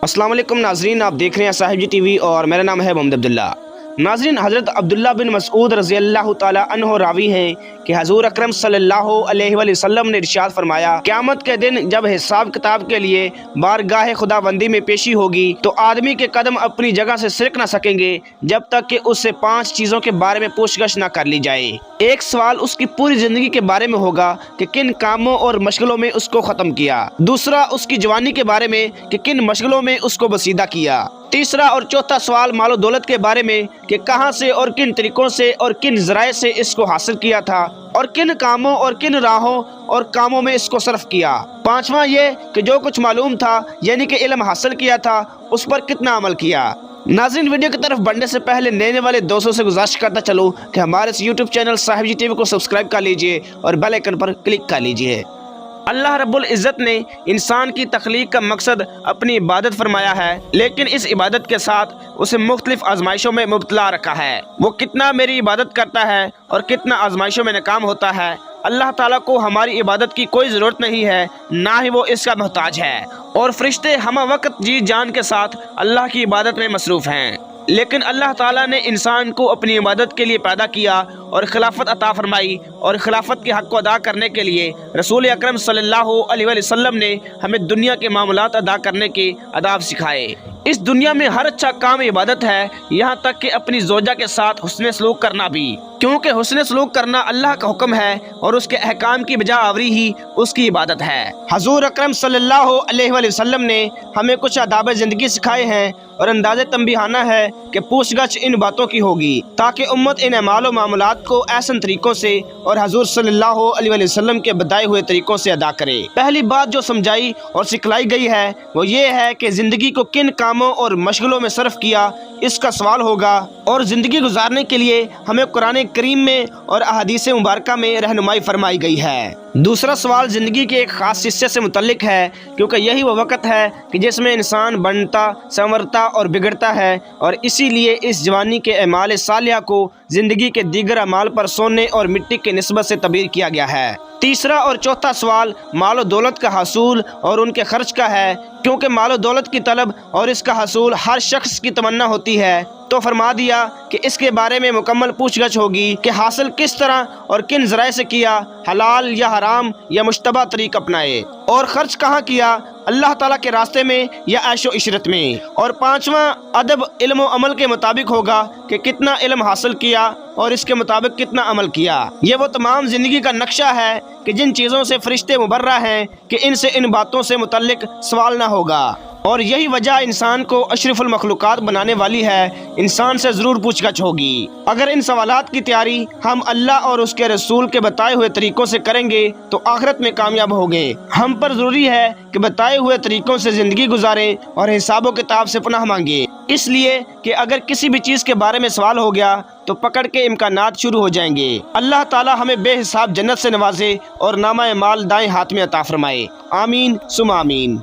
अस्सलाम वालेकुम नाजरीन, आप देख रहे हैं साहिब जी टीवी और मेरा नाम है मोहम्मद अब्दुल्ला। नाजरीन, हज़रत अब्दुल्ला बिन मसऊद रज़ी अल्लाह ताला अन्हु रावी हैं कि हज़ूर अकरम सल्लल्लाहु अलैहि वसल्लम ने इरशाद फरमाया, क़यामत के दिन जब हिसाब किताब के लिए बारगाह खुदाबंदी में पेशी होगी तो आदमी के कदम अपनी जगह से सिरक न सकेंगे जब तक कि उससे 5 चीज़ों के बारे में पूछगछ न कर ली जाए। एक सवाल उसकी पूरी ज़िंदगी के बारे में होगा कि किन कामों और मशगलों में उसको ख़त्म किया। दूसरा, उसकी जवानी के बारे में कि किन मशगलों में उसको बसीदा किया। तीसरा और चौथा सवाल मालो दौलत के बारे में कि कहां से और किन तरीकों से और किन ज़राए से इसको हासिल किया था और किन कामों और किन राहों और कामों में इसको सर्फ किया। पांचवा ये कि जो कुछ मालूम था यानी कि इल्म हासिल किया था उस पर कितना अमल किया। नाज़रीन, वीडियो की तरफ बढ़ने से पहले नए वाले दोस्तों से गुजारिश करता चलो कि हमारे इस यूट्यूब चैनल साहिब जी टीवी को सब्सक्राइब कर लीजिए और बेल आइकन पर क्लिक कर लीजिए। अल्लाह रब्बुल इज़्ज़त ने इंसान की तख्लीक का मकसद अपनी इबादत फरमाया है, लेकिन इस इबादत के साथ उसे मुख्तलिफ आजमाइशों में मुब्तला रखा है। वो कितना मेरी इबादत करता है और कितना आजमाइशों में नाकाम होता है। अल्लाह ताला को हमारी इबादत की कोई ज़रूरत नहीं है, ना ही वो इसका मोहताज है। और फरिश्ते हम वक्त जी जान के साथ अल्लाह की इबादत में मसरूफ़ हैं। लेकिन अल्लाह ताला ने इंसान को अपनी इबादत के लिए पैदा किया और खिलाफत अता फरमाई, और खिलाफत के हक़ को अदा करने के लिए रसूल अकरम सल्लल्लाहु अलैहि वसल्लम ने हमें दुनिया के मामलात अदा करने के आदाब सिखाए। इस दुनिया में हर अच्छा काम इबादत है, यहाँ तक कि अपनी ज़ौजा के साथ हुस्न सलूक करना भी, क्योंकि हुस्न सलूक करना अल्लाह का हुक्म है और उसके अहकाम की बजा आवरी ही उसकी इबादत है। हज़ूर अकरम सल्लल्लाहु अलैहि वसल्लम ने हमें कुछ आदाब ज़िंदगी सिखाए हैं और अंदाज़े तंबीहाना है कि पूछगछ इन बातों की होगी ताकि उम्मत इन अमाल व मामलात को ऐसे तरीकों से और हज़ूर सल्लल्लाहु अलैहि वसल्लम के बताए हुए तरीकों से अदा करे। पहली बात जो समझाई और सिखलाई गई है वो ये है कि ज़िंदगी को किन कामों और मशगलों में सर्फ किया, इसका सवाल होगा। और ज़िंदगी गुजारने के लिए हमें कुरान करीम में और अहादीस मुबारका में रहनुमाई फरमाई गई है। दूसरा सवाल ज़िंदगी के एक ख़ास हिस्से से मुतल्लिक है, क्योंकि यही वो वक़्त है कि जिसमें इंसान बनता, संवरता और बिगड़ता है, और इसीलिए इस जवानी के अमाल सालिहा को ज़िंदगी के दीगर अमाल पर सोने और मिट्टी की निस्बत से तबदील किया गया है। तीसरा और चौथा सवाल मालो दौलत का हसूल और उनके खर्च का है, क्योंकि मालो दौलत की तलब और इसका हसूल हर शख्स की तमन्ना होती है। तो फरमा दिया कि इसके बारे में मुकम्मल पूछगछ होगी कि हासिल किस तरह और किन ज़राए से किया, हलाल या हराम या मुश्तबा तरीक अपनाए, और खर्च कहाँ किया, अल्लाह ताला के रास्ते में या ऐशो इशरत में। और पांचवा अदब इल्म व अमल के मुताबिक होगा कि कितना इल्म हासिल किया और इसके मुताबिक कितना अमल किया। ये वो तमाम ज़िंदगी का नक्शा है कि जिन चीज़ों से फरिश्ते मुबर्रा हैं कि इनसे इन बातों से मुतल्लिक सवाल ना होगा, और यही वजह इंसान को अशरफुल मखलूक़ात बनाने वाली है। इंसान से ज़रूर पूछगछ होगी। अगर इन सवालात की तैयारी हम अल्लाह और उसके रसूल के बताए हुए तरीकों से करेंगे तो आखिरत में कामयाब होंगे। हम पर ज़रूरी है कि बताए हुए तरीकों से ज़िंदगी गुजारें और हिसाब किताब से पनाह मांगे, इसलिए कि अगर किसी भी चीज़ के बारे में सवाल हो गया तो पकड़ के इम्कानात शुरू हो जाएंगे। अल्लाह ताला हमें बेहिसाब जन्नत से नवाजे और नामा माल दाएं हाथ में अता फरमाए। आमीन सुम आमीन।